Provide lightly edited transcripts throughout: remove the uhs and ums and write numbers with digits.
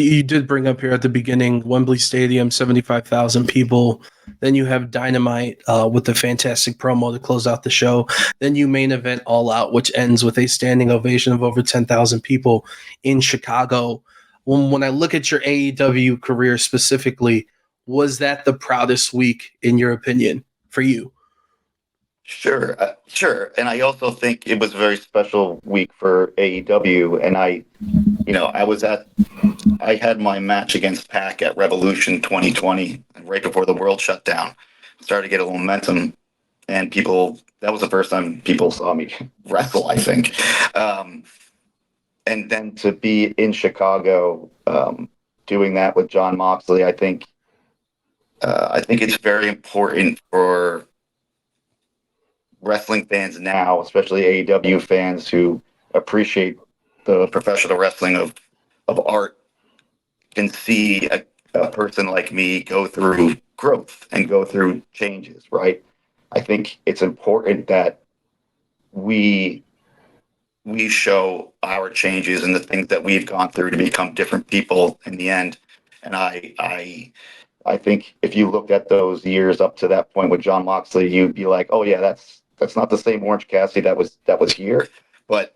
You did bring up here at the beginning, Wembley Stadium, 75,000 people. Then you have Dynamite with the fantastic promo to close out the show. Then you main event All Out, which ends with a standing ovation of over 10,000 people in Chicago. When I look at your AEW career specifically, was that the proudest week, in your opinion, for you? Sure. And I also think it was a very special week for AEW. And I had my match against Pac at Revolution 2020, right before the world shut down. Started to get a little momentum, and that was the first time people saw me wrestle, I think. And then to be in Chicago, doing that with Jon Moxley, I think it's very important for wrestling fans now, especially AEW fans who appreciate the professional wrestling of art, can see a person like me go through growth and go through changes, right? I think it's important that we show our changes and the things that we've gone through to become different people in the end. And I think if you looked at those years up to that point with Jon Moxley, you'd be like, oh yeah, that's not the same Orange Cassidy that was here, but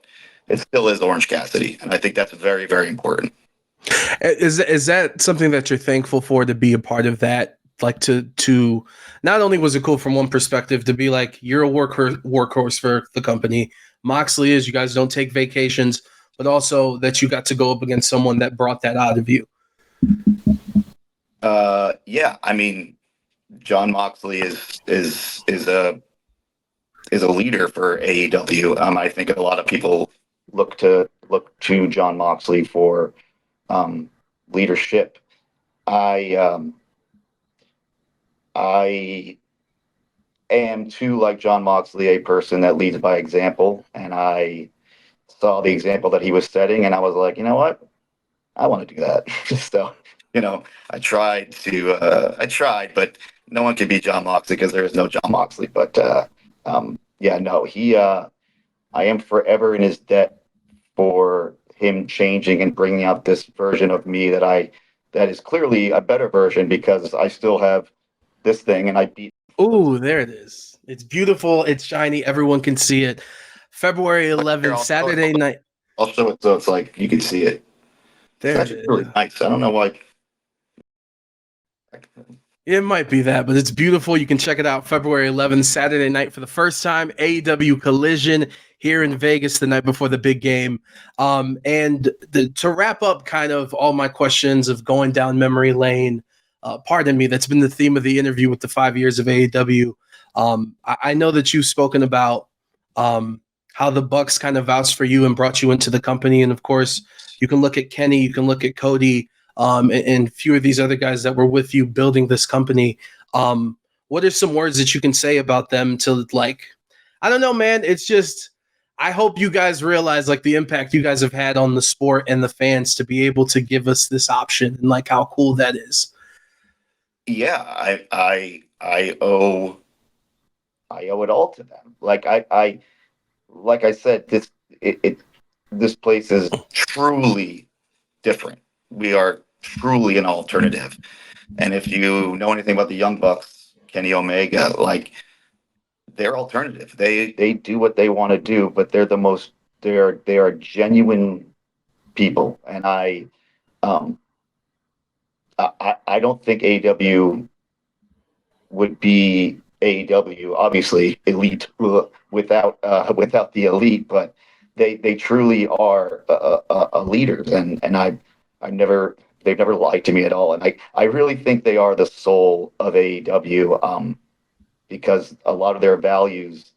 it still is Orange Cassidy, and I think that's very, very important. Is that something that you're thankful for, to be a part of that? Like to not only was it cool from one perspective to be like, you're a workhorse for the company, Moxley is, you guys don't take vacations, but also that you got to go up against someone that brought that out of you. Yeah, I mean, Jon Moxley is a leader for AEW. I think a lot of people look to Jon Moxley for leadership. I am too, like Jon Moxley, a person that leads by example, and I saw the example that he was setting, and I was like, you know what, I want to do that. So, I tried, but no one can beat Jon Moxley because there is no Jon Moxley. But yeah, no, I am forever in his debt for him changing and bringing out this version of me that is clearly a better version, because I still have this thing and I beat. Oh, there it is. It's beautiful. It's shiny. Everyone can see it. February 11th, Saturday night. I'll show it so it's like you can see it. There it's actually really nice. I don't know why. It might be that, but it's beautiful. You can check it out February 11th, Saturday night, for the first time. AEW Collision here in Vegas the night before the big game. To wrap up kind of all my questions of going down memory lane, pardon me, that's been the theme of the interview with the 5 years of AEW. I know that you've spoken about how the Bucks kind of vouched for you and brought you into the company. And of course, you can look at Kenny, you can look at Cody, and a few of these other guys that were with you building this company. What are some words that you can say about them to, like, I don't know, man. It's just, I hope you guys realize like the impact you guys have had on the sport and the fans to be able to give us this option, and like how cool that is. Yeah, I owe it all to them. Like I said, this place is truly different. We are truly an alternative. And if you know anything about the Young Bucks, Kenny Omega, like, they're alternative. They do what they want to do, but they are genuine people. And I don't think AEW would be AEW, obviously elite without the elite, but they truly are a leaders, and they've never lied to me at all, and I really think they are the soul of AEW, because a lot of their values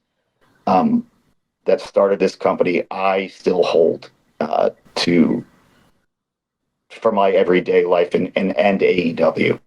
that started this company, I still hold for my everyday life and AEW.